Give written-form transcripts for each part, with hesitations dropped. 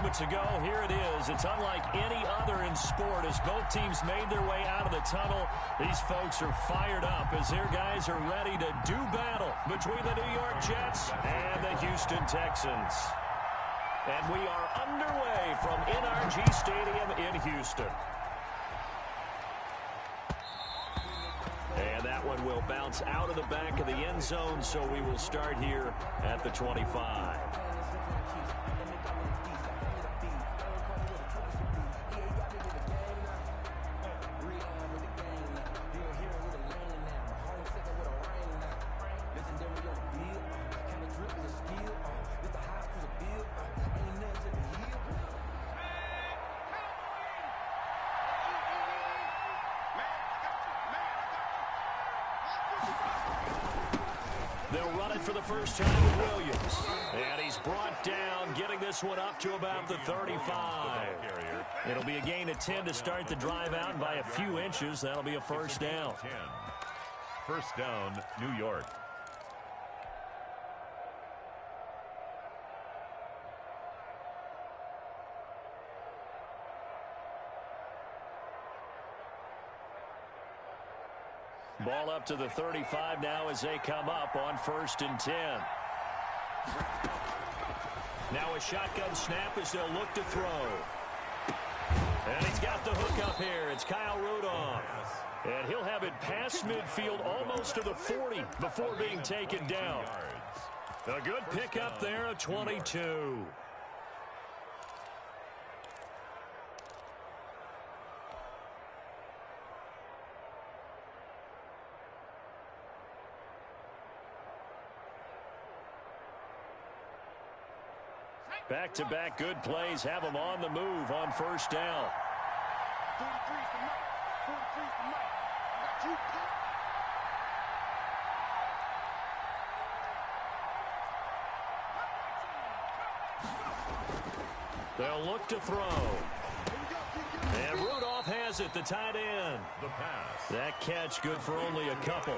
moments ago, here it is. It's unlike any other in sport as both teams made their way out of the tunnel. These folks are fired up as their guys are ready to do battle between the New York Jets and the Houston Texans. And we are underway from NRG Stadium in Houston. And that one will bounce out of the back of the end zone, so we will start here at the 25. They'll run it for the first time with Williams. And he's brought down, getting this one up to about the 35. It'll be a gain of 10 to start the drive out, and by a few inches, that'll be a first down. First down, New York. Ball up to the 35 now as they come up on 1st and 10. Now a shotgun snap as they'll look to throw. And he's got the hook up here. It's Kyle Rudolph. And he'll have it past midfield almost to the 40 before being taken down. A good pickup there, a 22. Back-to-back good plays have them on the move on 1st down. They'll look to throw. And Rudolph has it, the tight end. The pass. That catch good for only a couple.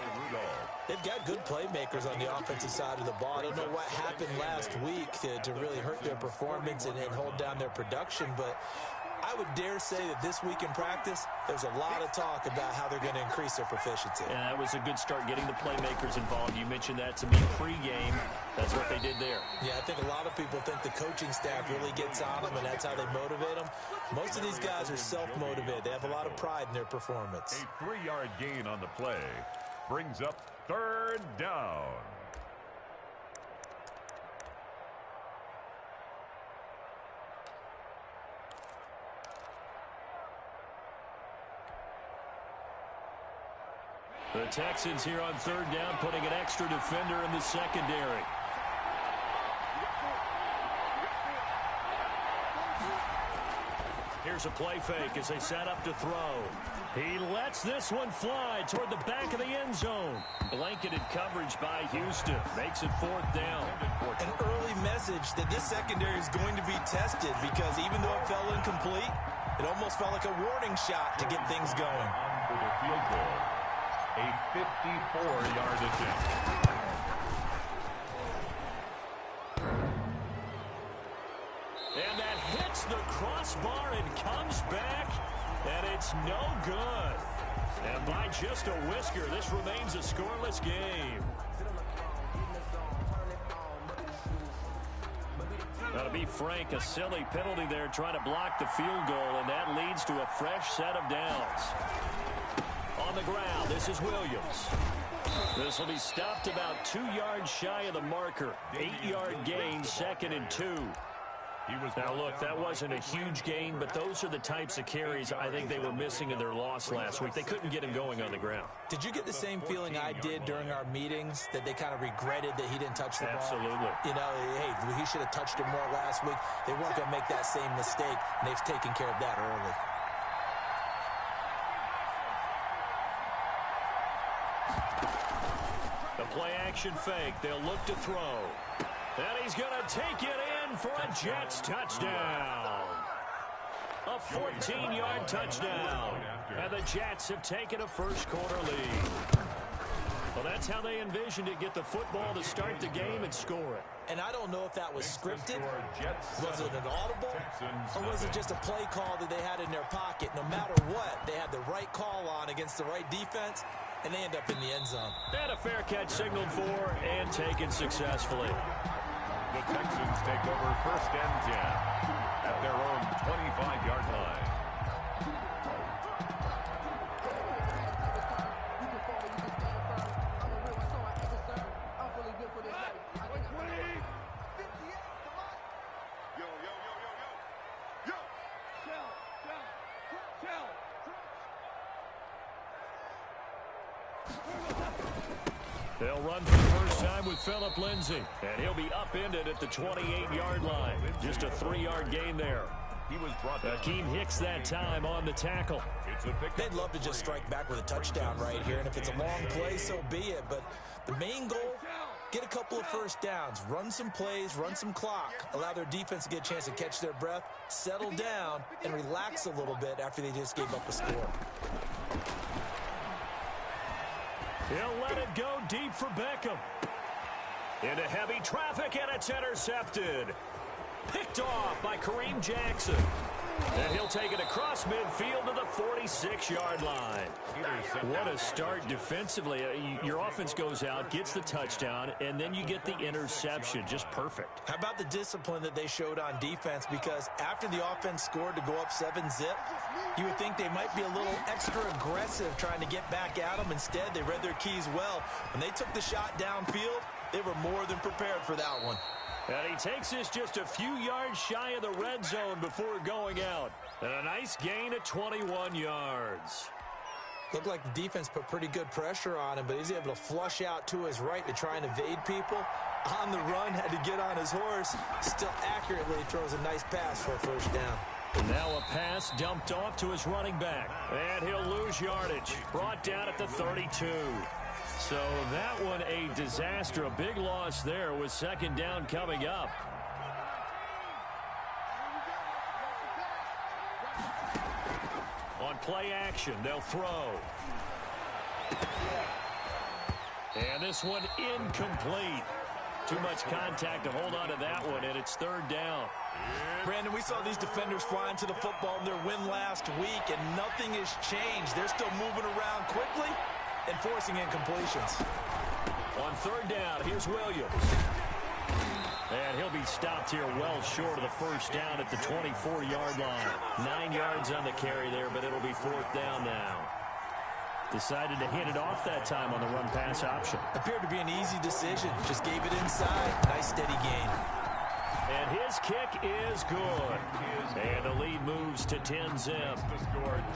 They've got good playmakers on the offensive side of the ball. I don't know what happened last week to really hurt their performance and hold down their production, but I would dare say that this week in practice, there's a lot of talk about how they're going to increase their proficiency. And that was a good start getting the playmakers involved. You mentioned that to me pregame. That's what they did there. Yeah, I think a lot of people think the coaching staff really gets on them, and that's how they motivate them. Most of these guys are self-motivated. They have a lot of pride in their performance. A 3-yard gain on the play brings up 3rd down. The Texans here on 3rd down, putting an extra defender in the secondary. Here's a play fake as they set up to throw. He lets this one fly toward the back of the end zone. Blanketed coverage by Houston. Makes it 4th down. An early message that this secondary is going to be tested because even though it fell incomplete, it almost felt like a warning shot to get things going. For the field goal. A 54-yard attempt. And that hits the crossbar and comes back, and it's no good. And by just a whisker, this remains a scoreless game. Now, to be frank, a silly penalty there trying to block the field goal, and that leads to a fresh set of downs. On the ground, this is Williams. This will be stopped about 2 yards shy of the marker. 8-yard gain, 2nd and 2. Now, look, that wasn't a huge gain, but those are the types of carries I think they were missing in their loss last week. They couldn't get him going on the ground. Did you get the same feeling I did during our meetings, that they kind of regretted that he didn't touch the ball? Absolutely. You know, hey, he should have touched it more last week. They weren't going to make that same mistake, and they've taken care of that early. The play-action fake. They'll look to throw. And he's going to take it in for a Jets touchdown. A 14-yard touchdown. And the Jets have taken a first-quarter lead. Well, that's how they envisioned it. Get the football to start the game and score it. And I don't know if that was scripted, was it an audible, or was it just a play call that they had in their pocket? No matter what, they had the right call on against the right defense, and they end up in the end zone. And a fair catch signaled for and taken successfully. The Texans take over 1st and 10 at their own 25-yard line. They'll run for the first time with Phillip Lindsay, and he'll be upended at the 28-yard line. Just a 3-yard gain there. He was brought down. Akeem Hicks that time on the tackle. They'd love to just strike back with a touchdown right here, and if it's a long play, so be it. But the main goal, get a couple of first downs, run some plays, run some clock, allow their defense to get a chance to catch their breath, settle down, and relax a little bit after they just gave up a score. He'll let it go deep for Beckham. Into heavy traffic, and it's intercepted. Picked off by Kareem Jackson. And he'll take it across midfield to the 46-yard line. What a start defensively. Your offense goes out, gets the touchdown, and then you get the interception. Just perfect. How about the discipline that they showed on defense? Because after the offense scored to go up 7-zip, you would think they might be a little extra aggressive trying to get back at them. Instead, they read their keys well. When they took the shot downfield, they were more than prepared for that one. And he takes this just a few yards shy of the red zone before going out. And a nice gain of 21 yards. Looked like the defense put pretty good pressure on him, but he's able to flush out to his right to try and evade people. On the run, had to get on his horse. Still accurately throws a nice pass for a first down. And now a pass dumped off to his running back. And he'll lose yardage. Brought down at the 32. So that one a disaster. A big loss there with 2nd down coming up. On play action, they'll throw. And this one incomplete. Too much contact to hold on to that one, and it's 3rd down. Brandon, we saw these defenders flying to the football in their win last week, and nothing has changed. They're still moving around quickly and forcing incompletions. On 3rd down, here's Williams. And he'll be stopped here well short of the first down at the 24-yard line. 9 yards on the carry there, but it'll be 4th down now. Decided to hit it off that time on the run-pass option. Appeared to be an easy decision. Just gave it inside. Nice steady gain. And his kick is good. And the lead moves to 10-zip.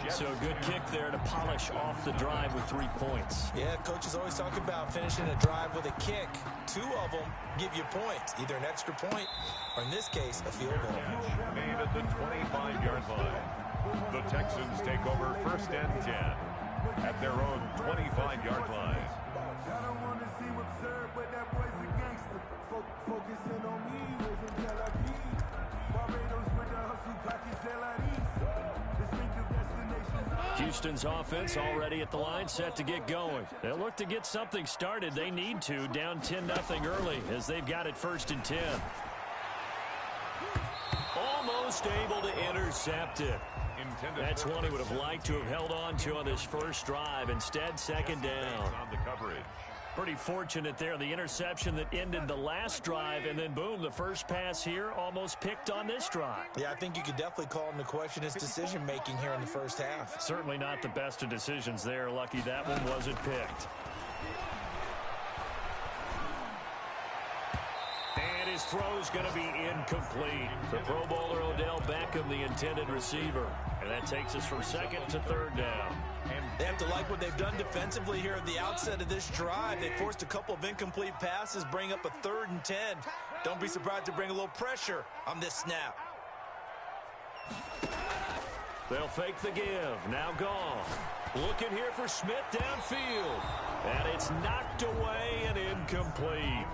So a good kick there to polish off the drive with 3 points. Yeah, coaches always talk about finishing a drive with a kick. 2 of them give you points, either an extra point or, in this case, a field goal. Made at the 25-yard line. The Texans take over 1st and 10 at their own 25-yard line. I don't want to see what's served, but that boy's a gangster. Focusing on me, raising Tel-Aviv. Barbados with the hustle, pockets Distinctive destinations. Houston's offense already at the line, set to get going. They'll look to get something started. They need to, down 10-0 early as they've got it 1st and 10. Almost able to intercept it. That's one he would have liked to have held on to on this first drive. Instead, 2nd down. On the coverage. Pretty fortunate there. The interception that ended the last drive, and then, boom, the first pass here almost picked on this drive. Yeah, I think you could definitely call him to question his decision-making here in the first half. Certainly not the best of decisions there. Lucky that one wasn't picked. And his throw's going to be incomplete. The Pro Bowler Odell Beckham, the intended receiver. And that takes us from 2nd to 3rd down. They have to like what they've done defensively here at the outset of this drive. They forced a couple of incomplete passes, bring up a 3rd and 10. Don't be surprised to bring a little pressure on this snap. They'll fake the give. Now gone. Looking here for Smith downfield. And it's knocked away and incomplete.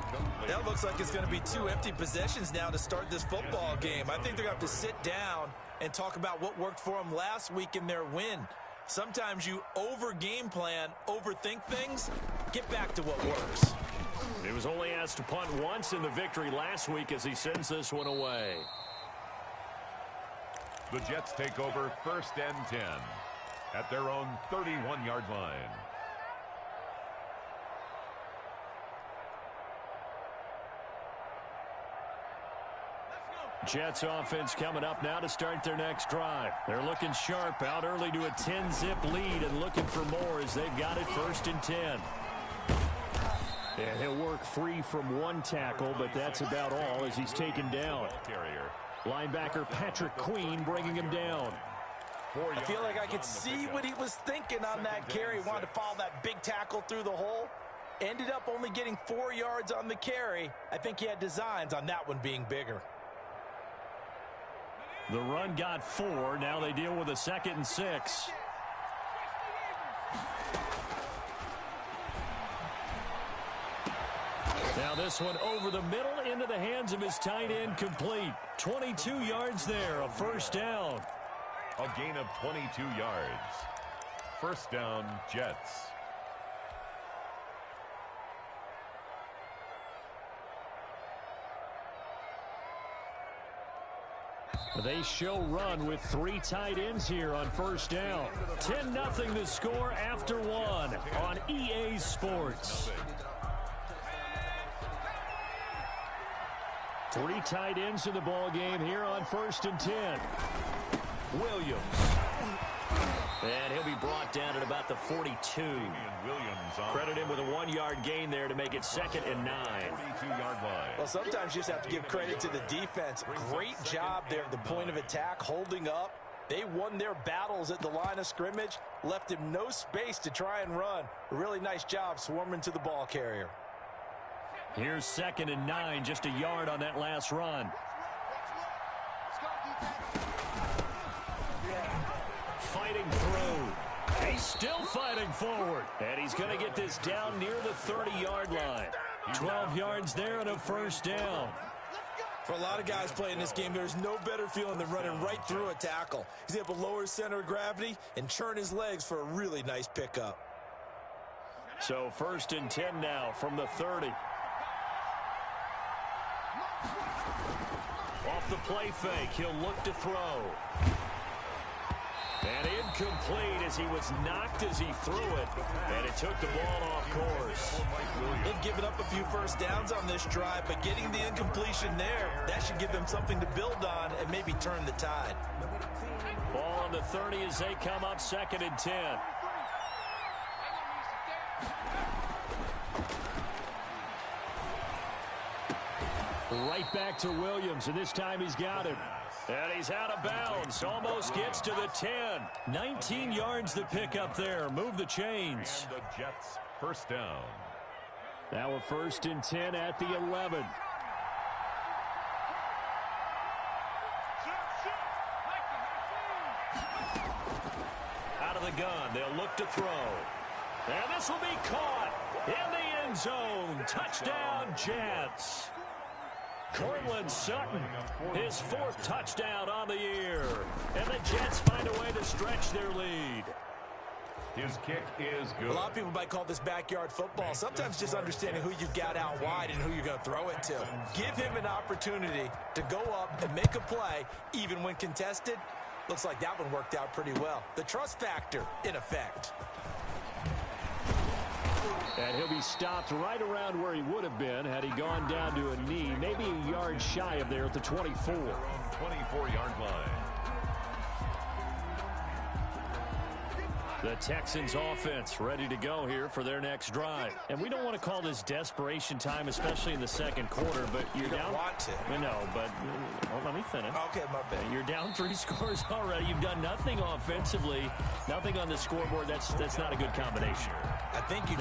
That looks like it's going to be 2 empty possessions now to start this football game. I think they're going to have to sit down and talk about what worked for them last week in their win. Sometimes you over-game plan, overthink things, get back to what works. He was only asked to punt once in the victory last week as he sends this one away. The Jets take over 1st and 10 at their own 31-yard line. Jets offense coming up now to start their next drive. They're looking sharp, out early to a 10-zip lead and looking for more as they've got it 1st and 10. Yeah, he'll work free from one tackle, but that's about all as he's taken down. Linebacker Patrick Queen bringing him down. I feel like I could see what he was thinking on that carry. He wanted to follow that big tackle through the hole. Ended up only getting 4 yards on the carry. I think he had designs on that one being bigger. The run got 4. Now they deal with a 2nd and 6. Now this one over the middle into the hands of his tight end, complete. 22 yards there, a 1st down. A gain of 22 yards. 1st down, Jets. They show run with 3 tight ends here on 1st down. 10-0 the score after 1 on EA Sports. 3 tight ends in the ball game here on 1st and 10. Williams. And he'll be brought down at about the 42. Credit him with a 1-yard gain there to make it 2nd and 9. 42-yard line. Well, sometimes you just have to give credit to the defense. Great job there at the point of attack, holding up. They won their battles at the line of scrimmage, left him no space to try and run. A really nice job swarming to the ball carrier. Here's 2nd and 9, just a yard on that last run. Fighting through. He's still fighting forward. And he's going to get this down near the 30-yard line. 12 yards there and a 1st down. For a lot of guys playing this game, there's no better feeling than running right through a tackle. He's able to lower his center of gravity and churn his legs for a really nice pickup. So 1st and 10 now from the 30. Off the play fake, he'll look to throw. And incomplete as he was knocked as he threw it. And it took the ball off course. They've given up a few 1st downs on this drive, but getting the incompletion there, that should give them something to build on and maybe turn the tide. Ball on the 30 as they come up 2nd and 10. Right back to Williams, and this time he's got him. And he's out of bounds. Almost gets to the 10. 19 yards to pick up there. Move the chains. And the Jets 1st down. Now a 1st and 10 at the 11. Out of the gun. They'll look to throw. And this will be caught in the end zone. Touchdown, Jets. Cortland Sutton, his 4th touchdown on the year. And the Jets find a way to stretch their lead. His kick is good. A lot of people might call this backyard football. Sometimes just understanding who you've got out wide and who you're going to throw it to. Give him an opportunity to go up and make a play, even when contested. Looks like that one worked out pretty well. The trust factor, in effect. And he'll be stopped right around where he would have been had he gone down to a knee, maybe a yard shy of there at the 24. 24-yard line. The Texans offense ready to go here for their next drive. And we don't want to call this desperation time, especially in the 2nd quarter, but you're down. Want to. I know, but let me finish. Okay, my bad. You're down 3 scores already. You've done nothing offensively, nothing on the scoreboard. That's not a good combination. I think you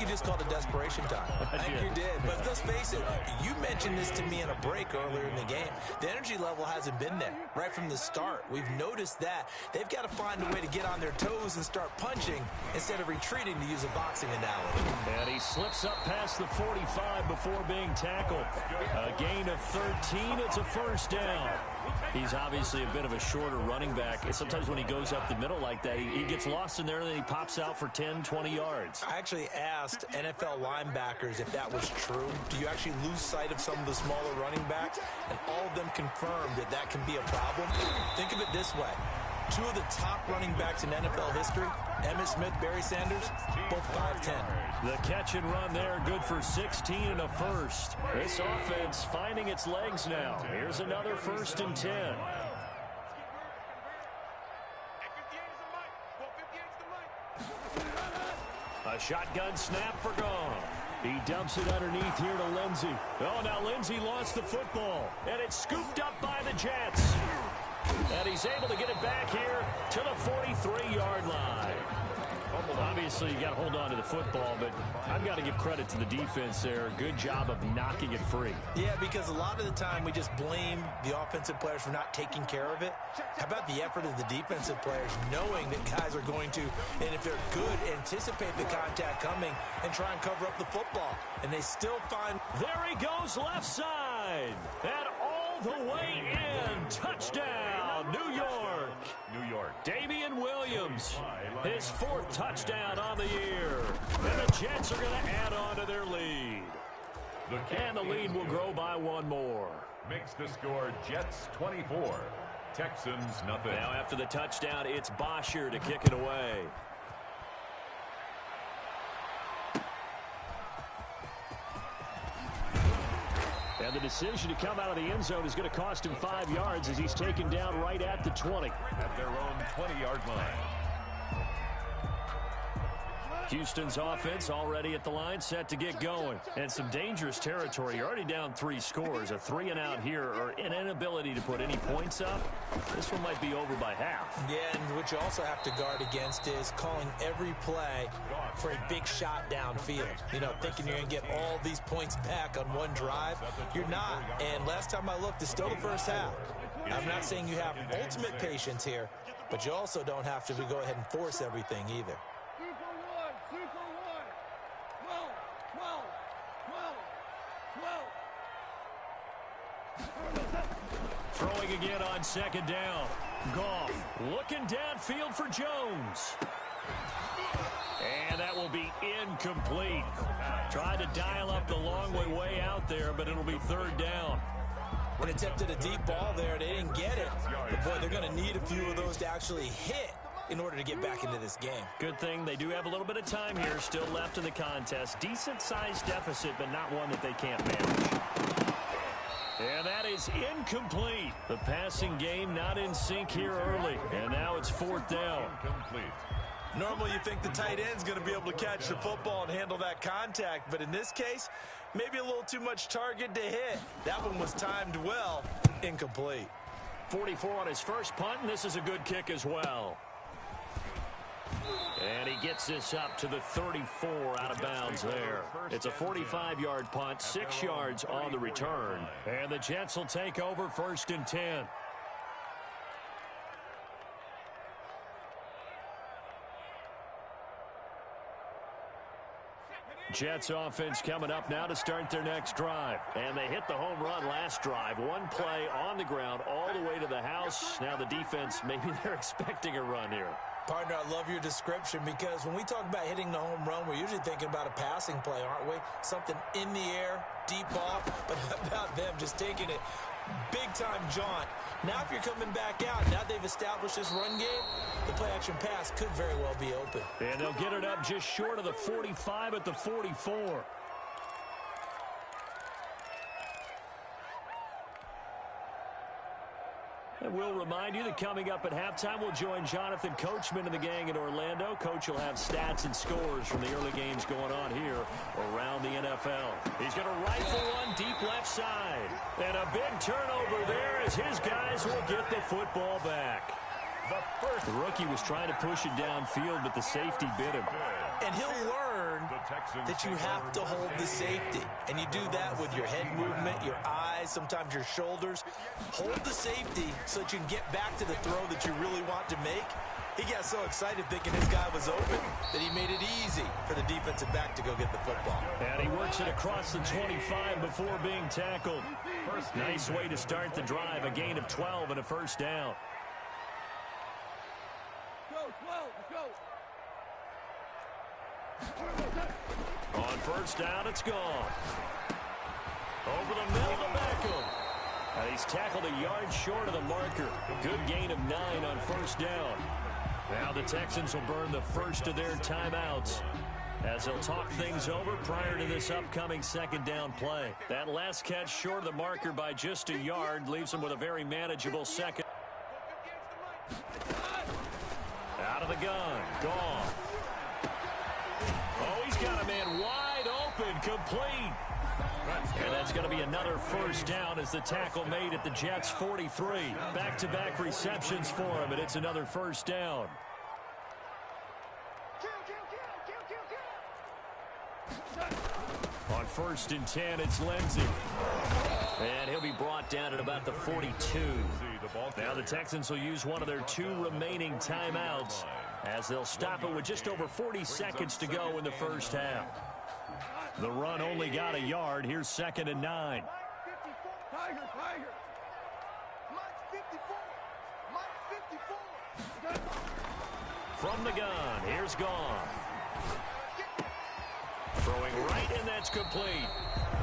just called it desperation time. I think you did. But let's face it, you mentioned this to me in a break earlier in the game. The energy level hasn't been there right from the start. We've noticed that. They've got to find a way to get on their toes and start punching instead of retreating, to use a boxing analogy. And he slips up past the 45 before being tackled. A gain of 13. It's a 1st down. He's obviously a bit of a shorter running back. And sometimes when he goes up the middle like that, he gets lost in there and then he pops out for 10, 20 yards. I actually asked NFL linebackers if that was true. Do you actually lose sight of some of the smaller running backs? And all of them confirmed that that can be a problem. Think of it this way. Two of the top running backs in NFL history, Emmitt Smith, Barry Sanders, both 5'10". The catch and run there, good for 16 and a first. This offense finding its legs now. Here's another 1st and 10. A shotgun snap for Goff. He dumps it underneath here to Lindsey. Oh, now Lindsey lost the football, and it's scooped up by the Jets. And he's able to get it back here to the 43-yard line. Obviously, you got to hold on to the football, but I've got to give credit to the defense there. Good job of knocking it free. Yeah, because a lot of the time we just blame the offensive players for not taking care of it. How about the effort of the defensive players knowing that guys are going to, and if they're good, anticipate the contact coming and try and cover up the football. And they still find... There he goes left side. And all the way in. Touchdown, New York. Damian Williams, his 4th touchdown on the year. And the Jets are going to add on to their lead. And the lead will grow by 1 more. Makes the score Jets 24, Texans nothing. Now after the touchdown, it's Bosher to kick it away. And the decision to come out of the end zone is going to cost him 5 yards as he's taken down right at the 20. At their own 20-yard line. Houston's offense already at the line, set to get going. And some dangerous territory. You're already down 3 scores. A 3-and-out here, or an inability to put any points up. This one might be over by half. Yeah, and what you also have to guard against is calling every play for a big shot downfield. You know, thinking you're going to get all these points back on one drive. You're not. And last time I looked, it's still the first half. I'm not saying you have ultimate patience here, but you also don't have to go ahead and force everything either. Throwing again on 2nd down. Goff looking downfield for Jones. And that will be incomplete. Tried to dial up the long way out there, but it'll be 3rd down. When attempted a deep ball there, they didn't get it. But, boy, they're going to need a few of those to actually hit in order to get back into this game. Good thing they do have a little bit of time here still left in the contest. Decent-sized deficit, but not one that they can't manage. And that is incomplete. The passing game not in sync here early. And now it's 4th down. Normally you think the tight end's going to be able to catch the football and handle that contact. But in this case, maybe a little too much target to hit. That one was timed well. Incomplete. 44 on his first punt, and this is a good kick as well. And he gets this up to the 34 out of bounds there. It's a 45-yard punt, 6 yards on the return. And the Jets will take over 1st and 10. Jets offense coming up now to start their next drive. And they hit the home run last drive. One play on the ground all the way to the house. Now the defense, maybe they're expecting a run here. Partner, I love your description because when we talk about hitting the home run, we're usually thinking about a passing play, aren't we? Something in the air, deep ball, but how about them just taking it big-time jaunt. Now if you're coming back out, now they've established this run game, the play-action pass could very well be open. And they'll get it up just short of the 45 at the 44. And we'll remind you that coming up at halftime, we'll join Jonathan Coachman and the gang in Orlando. Coach will have stats and scores from the early games going on here around the NFL. He's going to rifle one deep left side. And a big turnover there as his guys will get the football back. The rookie was trying to push it downfield, but the safety bit him. And he'll learn that you have to hold the safety. And you do that with your head movement, your eyes, sometimes your shoulders. Hold the safety so that you can get back to the throw that you really want to make. He got so excited thinking his guy was open that he made it easy for the defensive back to go get the football. And he works it across the 25 before being tackled. Nice way to start the drive. A gain of 12 and a first down. On first down, it's gone. Over the middle to Beckham. And he's tackled a yard short of the marker. Good gain of 9 on first down. Now the Texans will burn the first of their timeouts as they'll talk things over prior to this upcoming second down play. That last catch short of the marker by just a yard leaves them with a very manageable second. Out of the gun. Gone. Oh, he's got a man wide open. Complete. And that's going to be another first down as the tackle made at the Jets' 43. Back-to-back receptions for him, and it's another first down. On first and 10, it's Lindsey. And he'll be brought down at about the 42. Now the Texans will use one of their 2 remaining timeouts as they'll stop it with just over 40 seconds to go in the first half. The run only got a yard. Here's 2nd and 9. From the gun, here's Goff. Throwing right, and that's complete.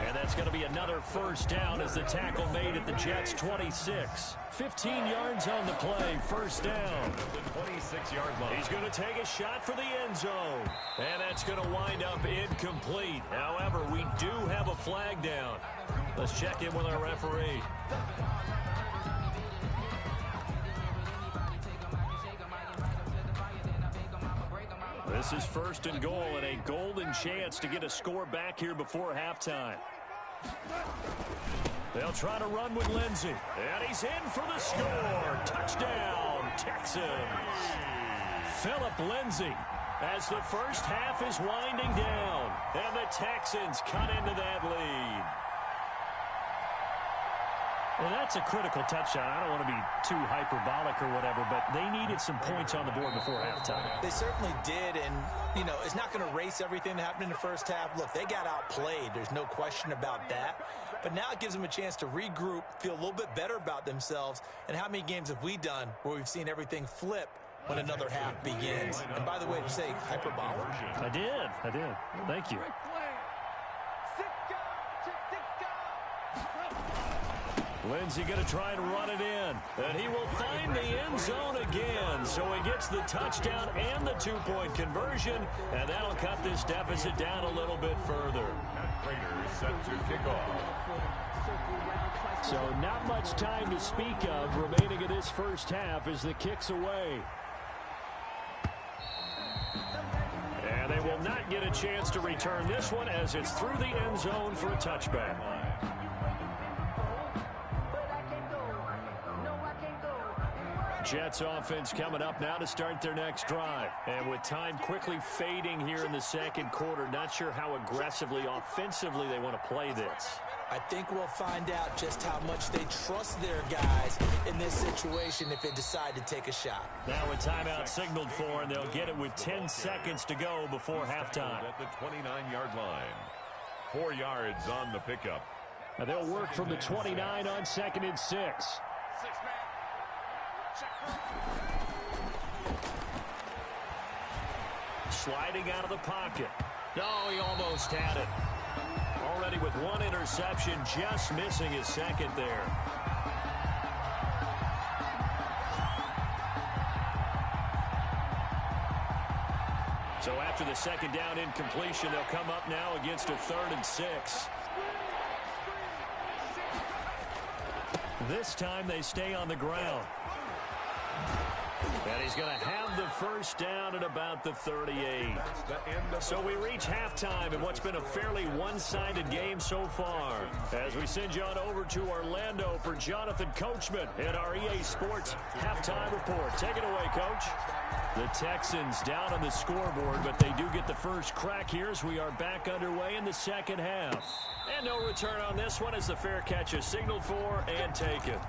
And that's going to be another first down as the tackle made at the Jets' 26. 15 yards on the play, first down. The 26-yard line. He's going to take a shot for the end zone. And that's going to wind up incomplete. However, we do have a flag down. Let's check in with our referee. This is first and goal and a golden chance to get a score back here before halftime. They'll try to run with Lindsey. And he's in for the score. Touchdown, Texans. Philip Lindsey as the first half is winding down. And the Texans cut into that lead. Well, that's a critical touchdown. I don't want to be too hyperbolic or whatever, but they needed some points on the board before halftime. They certainly did, and, you know, it's not going to erase everything that happened in the first half. Look, they got outplayed. There's no question about that. But now it gives them a chance to regroup, feel a little bit better about themselves. And how many games have we done where we've seen everything flip when another half begins? And by the way, did you say hyperbolic? I did. Thank you. Lindsey going to try and run it in. And he will find the end zone again. So he gets the touchdown and the 2-point conversion. And that'll cut this deficit down a little bit further. Raiders set to kick off. So not much time to speak of remaining in this first half as the kick's away. And they will not get a chance to return this one as it's through the end zone for a touchback. Jets offense coming up now to start their next drive. And with time quickly fading here in the second quarter, not sure how aggressively, offensively they want to play this. I think we'll find out just how much they trust their guys in this situation if they decide to take a shot. Now a timeout signaled for, and they'll get it with 10 seconds to go before halftime. At the 29-yard line. 4 yards on the pickup. Now they'll work from the 29 on 2nd and 6. Sliding out of the pocket. Oh, he almost had it. Already with 1 interception, just missing his second there. So after the second down incompletion, they'll come up now against a 3rd and 6. This time they stay on the ground. And he's going to have the first down at about the 38. So we reach halftime in what's been a fairly one-sided game so far. As we send you on over to Orlando for Jonathan Coachman in our EA Sports Halftime Report. Take it away, Coach. The Texans down on the scoreboard, but they do get the first crack here as we are back underway in the second half. And no return on this one as the fair catch is signaled for and taken.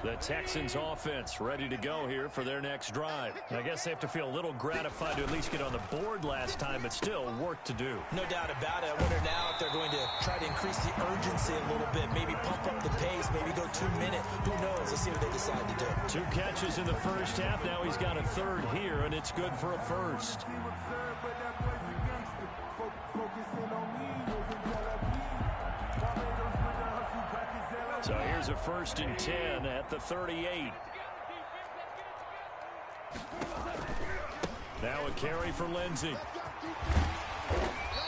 The Texans offense ready to go here for their next drive. I guess they have to feel a little gratified to at least get on the board last time, but still work to do. No doubt about it. I wonder now if they're going to try to increase the urgency a little bit, maybe pump up the pace, maybe go 2 minutes. Who knows? Let's see what they decide to do. 2 catches in the first half. Now he's got a third here, and it's good for a first. So here's a 1st and 10 at the 38. Now a carry for Lindsey.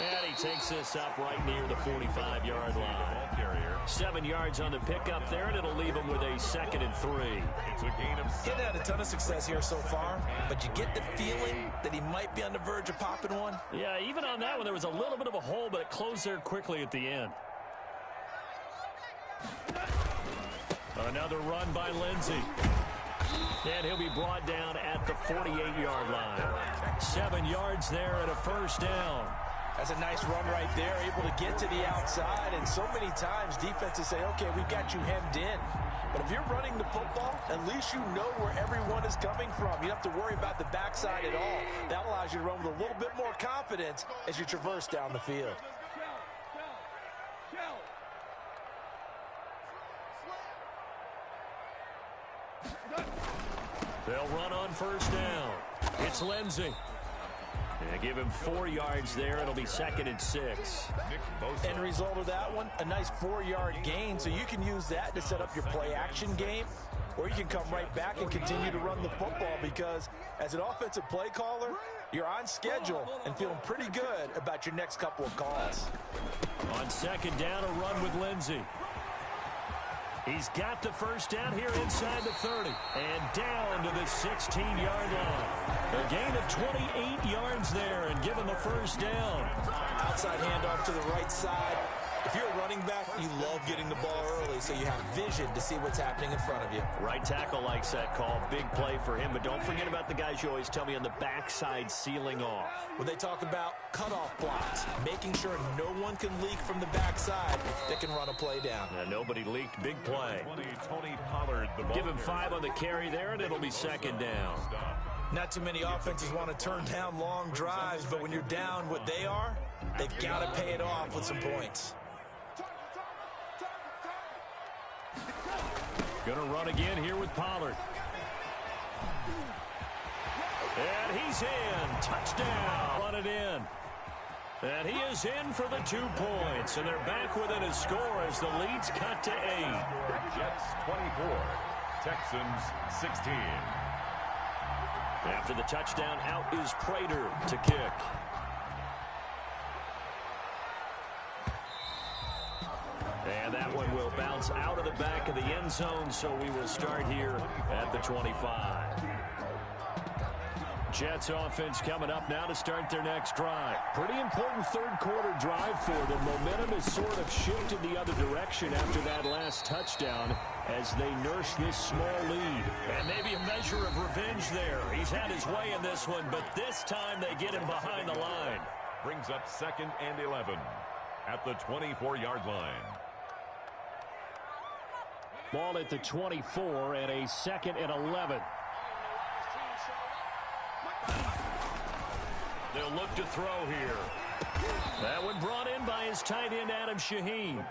And he takes this up right near the 45-yard line. 7 yards on the pickup there, and it'll leave him with a 2nd and 3. It's a gain of 7. He's had a ton of success here so far, but you get the feeling that he might be on the verge of popping one. Yeah, even on that one, there was a little bit of a hole, but it closed there quickly at the end. Another run by Lindsey. And he'll be brought down at the 48-yard line. 7 yards there and a first down. That's a nice run right there, able to get to the outside. And so many times defenses say, okay, we've got you hemmed in. But if you're running the football, at least you know where everyone is coming from. You don't have to worry about the backside at all. That allows you to run with a little bit more confidence as you traverse down the field. They'll run on first down. It's Lindsey. And give him 4 yards there. It'll be 2nd and 6. End result of that one, a nice 4-yard gain. So you can use that to set up your play-action game, or you can come right back and continue to run the football because as an offensive play caller, you're on schedule and feeling pretty good about your next couple of calls. On 2nd down, a run with Lindsey. He's got the first down here inside the 30 and down to the 16-yard line. A gain of 28 yards there and given the first down. Outside handoff to the right side. If you're a running back, you love getting the ball early so you have vision to see what's happening in front of you. Right tackle likes that call. Big play for him, but don't forget about the guys you always tell me on the backside sealing off. When they talk about cutoff blocks, making sure no one can leak from the backside that can run a play down. Nobody leaked. Big play. Tony Pollard, the ball. Give him 5 on the carry there, and it'll be 2nd down. Not too many offenses want to turn down long drives, but when you're down what they are, they've got to pay it off with some points. Going to run again here with Pollard. And he's in. Touchdown. Run it in. And he is in for the 2 points. And they're back within a score as the lead's cut to 8. Jets 24, Texans 16. After the touchdown, out is Prater to kick. And that one will bounce out of the back of the end zone, so we will start here at the 25. Jets offense coming up now to start their next drive. Pretty important third-quarter drive for them. Momentum has sort of shifted the other direction after that last touchdown as they nurse this small lead. And maybe a measure of revenge there. He's had his way in this one, but this time they get him behind the line. Brings up 2nd and 11 at the 24-yard line. Ball at the 24 and a 2nd and 11. They'll look to throw here. That one brought in by his tight end, Adam Shaheen.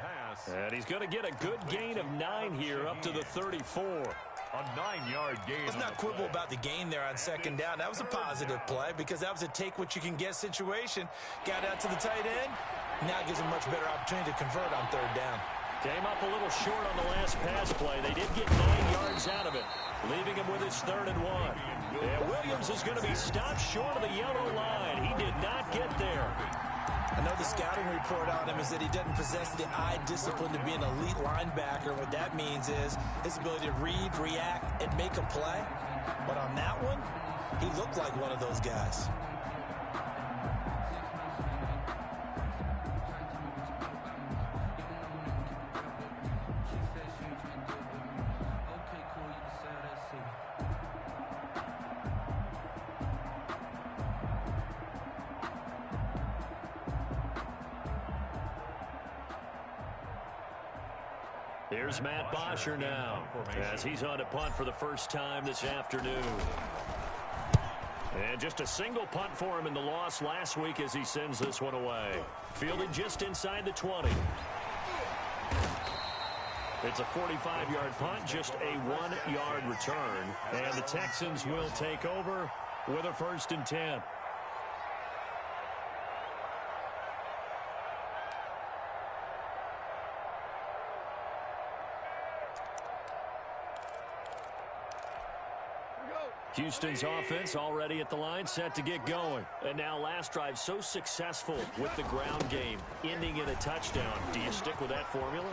And he's going to get a good gain of 9 here up to the 34. A 9-yard gain. Let's not quibble about the gain there on 2nd down. That was a positive play because that was a take-what-you-can-get situation. Got out to the tight end. Now it gives him much better opportunity to convert on 3rd down. Came up a little short on the last pass play. They did get 9 yards out of it, leaving him with his 3rd and 1. And Williams is going to be stopped short of the yellow line. He did not get there. I know the scouting report on him is that he doesn't possess the eye discipline to be an elite linebacker. What that means is his ability to read, react, and make a play. But on that one, he looked like one of those guys. Here's Matt Bosher now, as he's on to punt for the first time this afternoon. And just a single punt for him in the loss last week as he sends this one away. Fielded just inside the 20. It's a 45-yard punt, just a 1-yard return. And the Texans will take over with a 1st and 10. Houston's offense already at the line, set to get going. And now last drive so successful with the ground game, ending in a touchdown. Do you stick with that formula?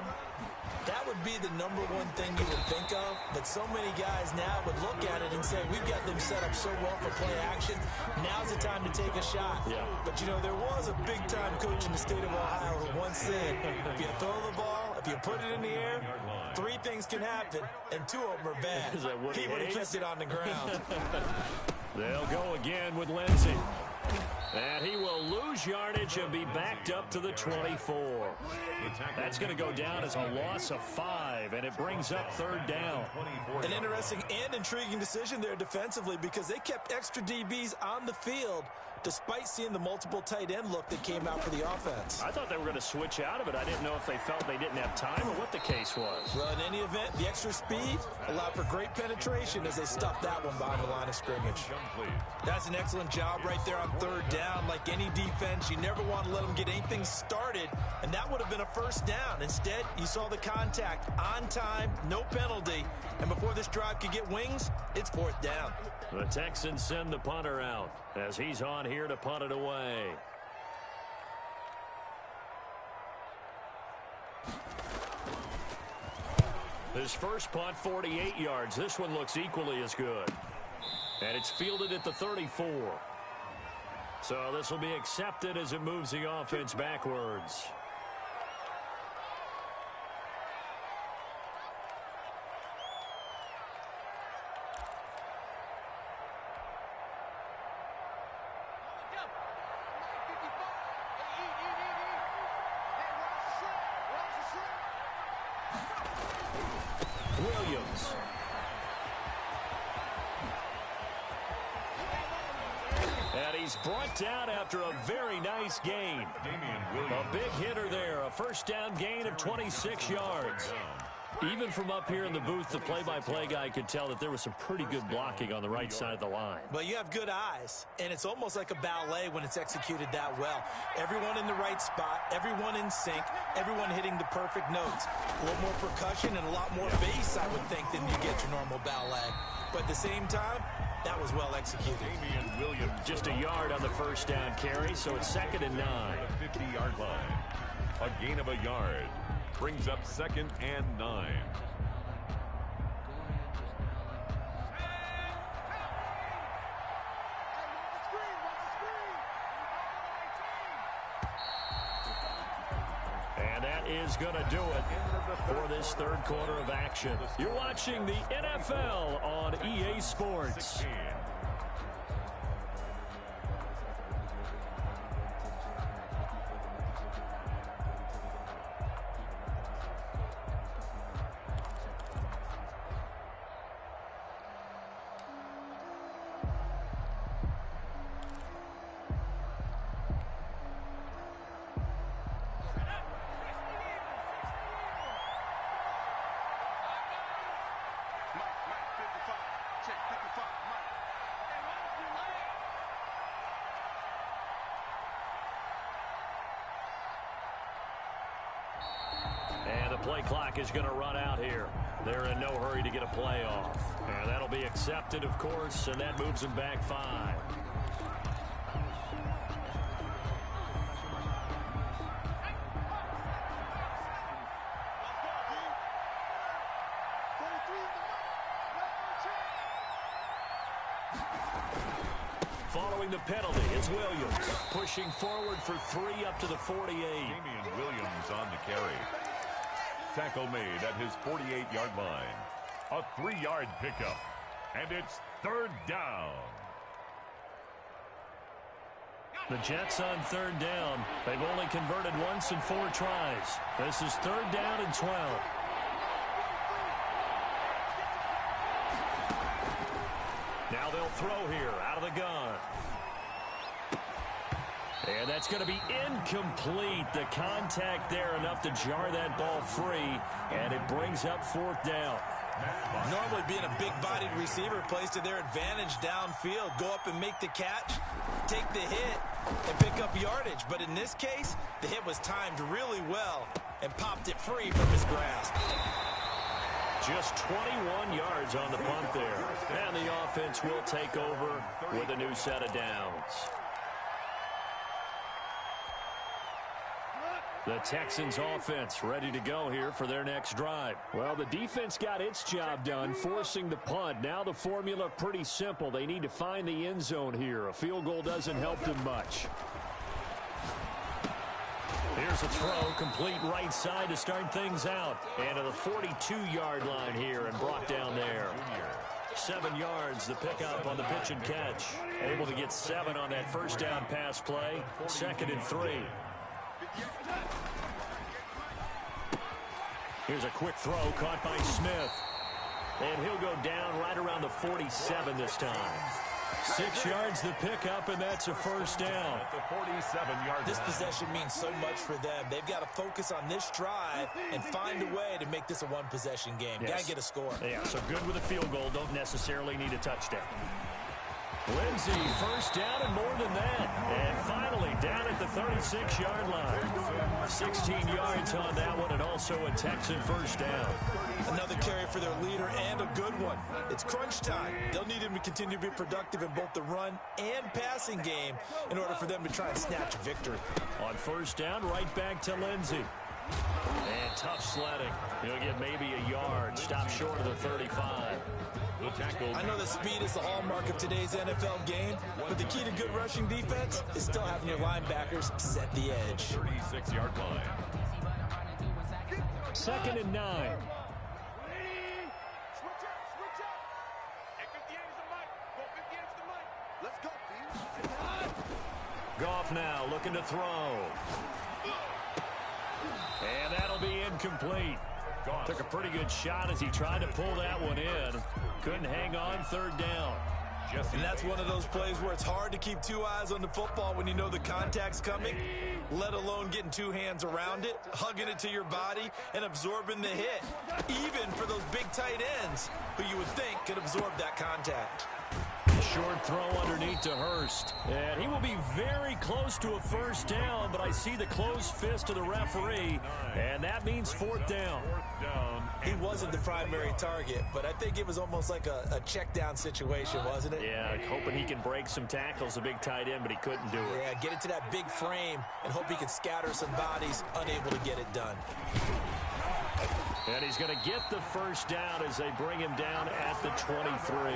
That would be the #1 thing you would think of, but so many guys now would look at it and say, we've got them set up so well for play action, now's the time to take a shot. Yeah. But, you know, there was a big-time coach in the state of Ohio who once said, if you throw the ball, if you put it in the air, 3 things can happen, and 2 of them are bad. He would have kept it on the ground. They'll go again with Lindsey. And he will lose yardage and be backed up to the 24. That's going to go down as a loss of 5, and it brings up 3rd down. An interesting and intriguing decision there defensively because they kept extra DBs on the field despite seeing the multiple tight end look that came out for the offense. I thought they were going to switch out of it. I didn't know if they felt they didn't have time or what the case was. Well, in any event, the extra speed allowed for great penetration as they stuffed that one behind the line of scrimmage. That's an excellent job right there on 3rd down. Like any defense, you never want to let them get anything started, and that would have been a 1st down. Instead, you saw the contact on time, no penalty, and before this drive could get wings, it's 4th down. The Texans send the punter out as he's on here to punt it away. His first punt, 48 yards. This one looks equally as good. And it's fielded at the 34. So this will be accepted as it moves the offense backwards. Williams. And he's brought down after a very nice gain. A big hitter there, a 1st down gain of 26 yards. Even from up here in the booth, the play-by-play guy could tell that there was some pretty good blocking on the right side of the line. Well, you have good eyes, and it's almost like a ballet when it's executed that well. Everyone in the right spot, everyone in sync, everyone hitting the perfect notes. A little more percussion and a lot more bass, I would think, than you get your normal ballet. But at the same time, that was well executed. Williams just a yard on the 1st down carry, so it's 2nd and 9. 50-yard line. A gain of a yard. Brings up 2nd and 9. And that is going to do it for this 3rd quarter of action. You're watching the NFL on EA Sports. And the play clock is going to run out here. They're in no hurry to get a play off. And that'll be accepted, of course, and that moves them back 5. Following the penalty, it's Williams pushing forward for 3 up to the 48. Damian Williams on the carry. Tackle made at his 48-yard line. A 3-yard pickup. And it's 3rd down. The Jets on 3rd down. They've only converted once in 4 tries. This is 3rd down and 12. Now they'll throw here out of the gun. And that's going to be incomplete. The contact there enough to jar that ball free, and it brings up 4th down. Normally being a big-bodied receiver plays to their advantage downfield. Go up and make the catch, take the hit, and pick up yardage. But in this case, the hit was timed really well and popped it free from his grasp. Just 21 yards on the punt there. And the offense will take over with a new set of downs. The Texans offense ready to go here for their next drive. Well, the defense got its job done, forcing the punt. Now the formula pretty simple. They need to find the end zone here. A field goal doesn't help them much. Here's a throw, complete right side to start things out. And to the 42-yard line here and brought down there. 7 yards, the pickup on the pitch and catch. Able to get 7 on that first down pass play. 2nd and 3. Here's a quick throw caught by Smith. And he'll go down right around the 47 this time. 6 yards the pickup, and that's a first down. At the 47-yard This line. possession means so much for them. They've got to focus on this drive and find a way to make this a one-possession game. Yes. Got to get a score. Yeah, so good with a field goal. Don't necessarily need a touchdown. Lindsey, first down and more than that. And finally, down at the 36-yard line. 16 yards on that one, and also a Texan first down. Another carry for their leader, and a good one. It's crunch time. They'll need him to continue to be productive in both the run and passing game in order for them to try and snatch victory. On first down, right back to Lindsey. And tough sledding. He'll get maybe a yard. Stop short of the 35. I know that speed is the hallmark of today's NFL game, but the key to good rushing defense is still having your linebackers set the edge. 36-yard line. 2nd and 9. Goff now looking to throw. And that'll be incomplete. Took a pretty good shot as he tried to pull that one in. Couldn't hang on, 3rd down. And that's one of those plays where it's hard to keep 2 eyes on the football when you know the contact's coming, let alone getting 2 hands around it, hugging it to your body, and absorbing the hit. Even for those big tight ends who you would think could absorb that contact. Short throw underneath to Hurst. And he will be very close to a first down, but I see the closed fist of the referee, and that means 4th down. He wasn't the primary target, but I think it was almost like a check down situation, wasn't it? Yeah, hoping he can break some tackles, a big tight end, but he couldn't do it. Yeah, get it to that big frame and hope he can scatter some bodies, unable to get it done. And he's going to get the first down as they bring him down at the 23.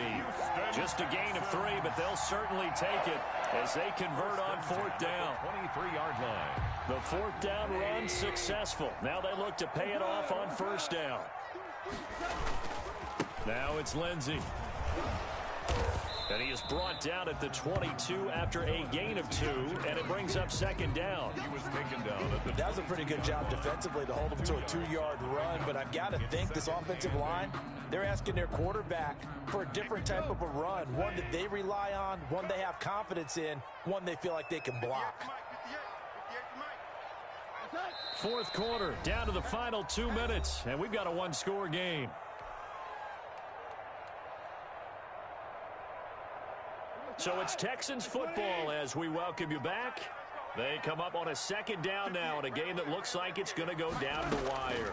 Just a gain of 3, but they'll certainly take it as they convert on 4th down. 23-yard line. The 4th down run successful. Now they look to pay it off on first down. Now it's Lindsey. And he is brought down at the 22 after a gain of 2, and it brings up 2nd down. He was taken down at the... That was a pretty good job defensively to hold him to a 2-yard run, but I've got to think this offensive line, they're asking their quarterback for a different type of a run, one that they rely on, one they have confidence in, one they feel like they can block. 4th quarter, down to the final 2 minutes, and we've got a 1-score game. So it's Texans football as we welcome you back. They come up on a 2nd down now in a game that looks like it's going to go down the wire.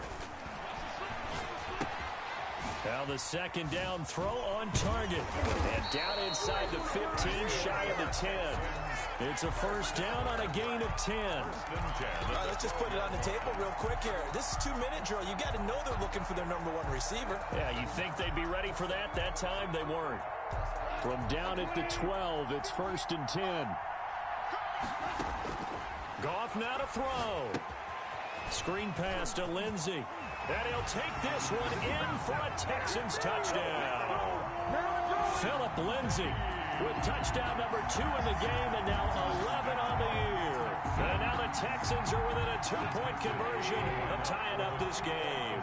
Now the 2nd down throw on target. And down inside the 15, shy of the 10. It's a first down on a gain of 10. All right, let's just put it on the table real quick here. This is 2-minute drill. You got to know they're looking for their #1 receiver. Yeah, you think they'd be ready for that? That time they weren't. From down at the 12, it's 1st and 10. Goff now to throw. Screen pass to Lindsey. And he'll take this one in for a Texans touchdown. Philip Lindsey with touchdown number 2 in the game, and now 11 on the year. And now the Texans are within a 2-point conversion of tying up this game.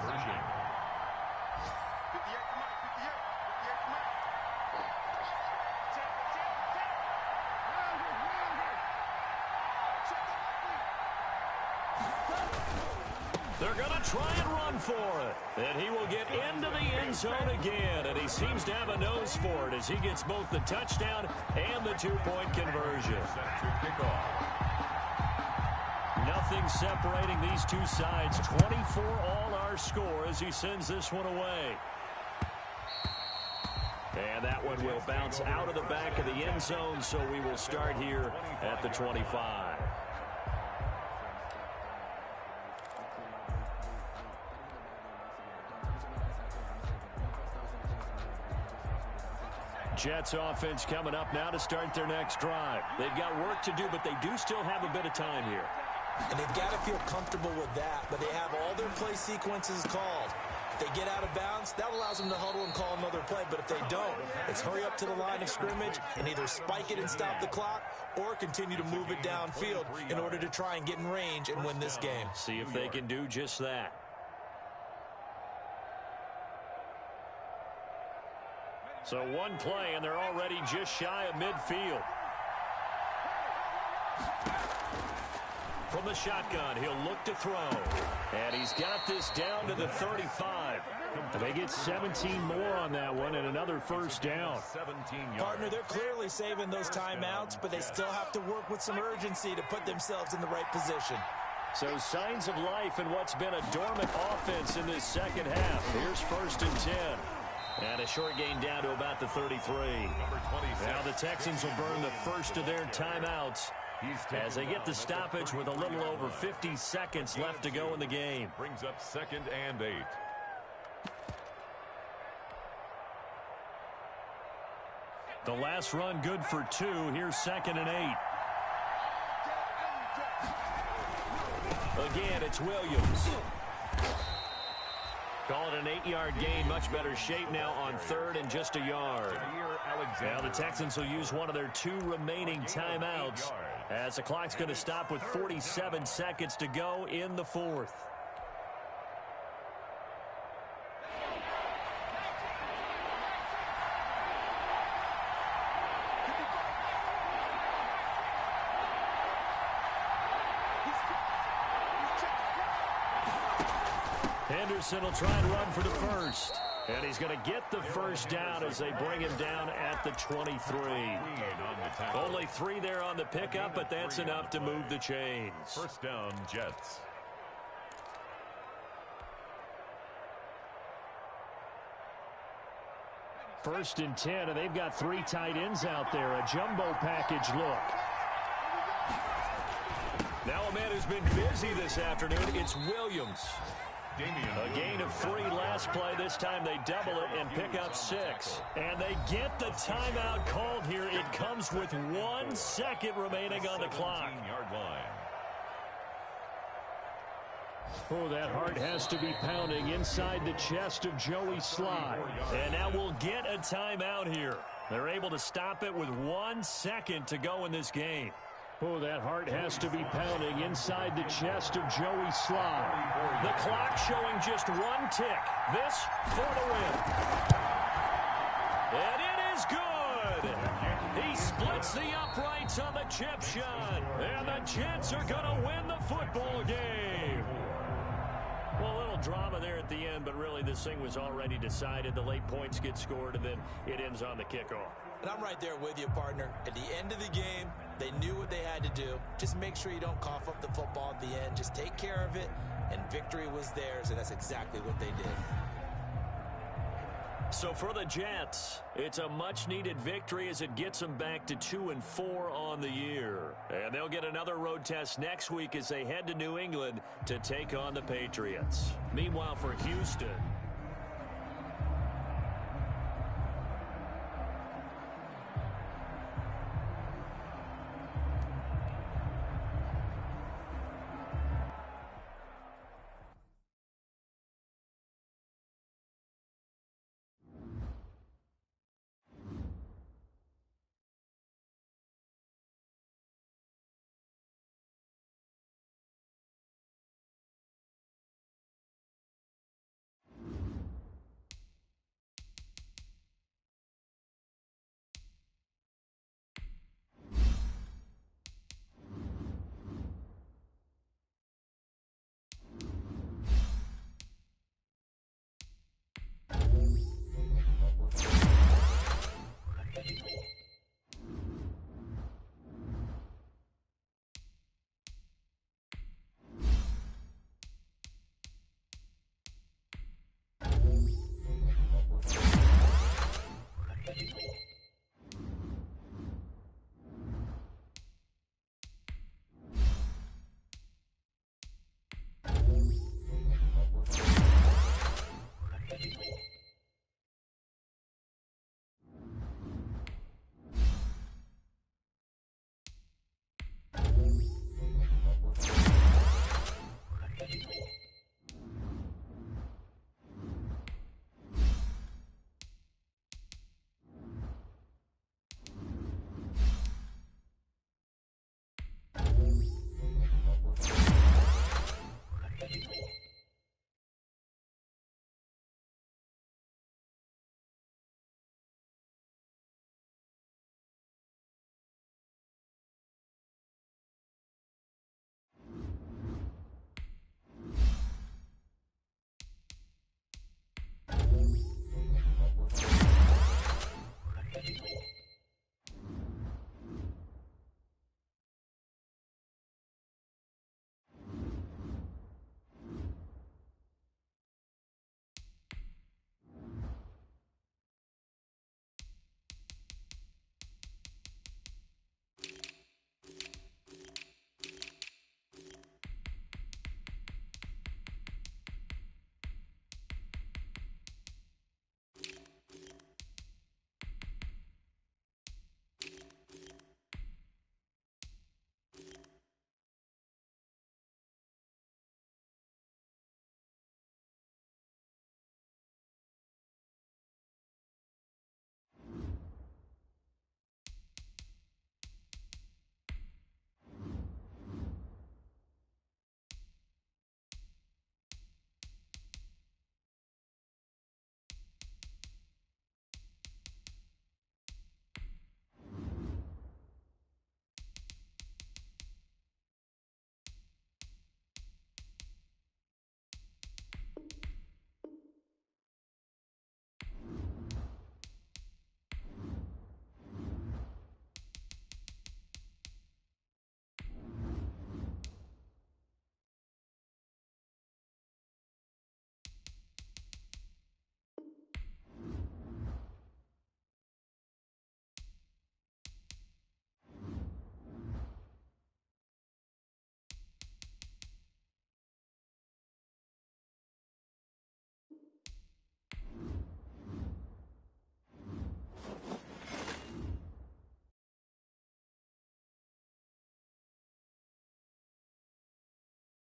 try and run for it. And he will get into the end zone again. And he seems to have a nose for it as he gets both the touchdown and the two-point conversion. Nothing separating these two sides. 24 all our score as he sends this one away. And that one will bounce out of the back of the end zone, so we will start here at the 25. Jets offense coming up now to start their next drive. They've got work to do, but they do still have a bit of time here. And they've got to feel comfortable with that, but they have all their play sequences called. If they get out of bounds, that allows them to huddle and call another play. But if they don't, it's hurry up to the line of scrimmage and either spike it and stop the clock or continue to move it downfield in order to try and get in range and win this game. See if they can do just that. So one play, and they're already just shy of midfield. From the shotgun, he'll look to throw. And he's got this down to the 35. They get 17 more on that one and another first down. Partner, they're clearly saving those timeouts, but they still have to work with some urgency to put themselves in the right position. So signs of life in what's been a dormant offense in this second half. Here's 1st and 10. And a short gain down to about the 33. Now the Texans will burn the first of their timeouts as they get the stoppage with a little over 50 seconds left to go in the game. Brings up 2nd and 8. The last run good for 2. Here's 2nd and 8. Again, it's Williams. Call it an 8-yard gain. Much better shape now on 3rd and just a yard. Now the Texans will use one of their 2 remaining timeouts as the clock's going to stop with 47 seconds to go in the 4th. Henderson will try and run for the first. And he's going to get the first down as they bring him down at the 23. Only 3 there on the pickup, but that's enough to move the chains. First down, Jets. First and 10, and they've got 3 tight ends out there. A jumbo package look. Now a man who's been busy this afternoon, it's Williams. A gain of 3 last play. This time they double it and pick up 6. And they get the timeout called here. It comes with 1 second remaining on the clock. 17-yard line. Oh, that heart has to be pounding inside the chest of Joey Sly. And now we'll get a timeout here. They're able to stop it with 1 second to go in this game. Oh, that heart has to be pounding inside the chest of Joey Sly. The clock showing just 1 tick. This for the win. And it is good. He splits the uprights on the chip shot. And the Jets are going to win the football game. Well, a little drama there at the end, but really this thing was already decided. The late points get scored, and then it ends on the kickoff. And I'm right there with you, partner. At the end of the game, they knew what they had to do. Just make sure you don't cough up the football at the end. Just take care of it, and victory was theirs, and that's exactly what they did. So for the Jets, it's a much-needed victory as it gets them back to 2-4 on the year. And they'll get another road test next week as they head to New England to take on the Patriots. Meanwhile, for Houston,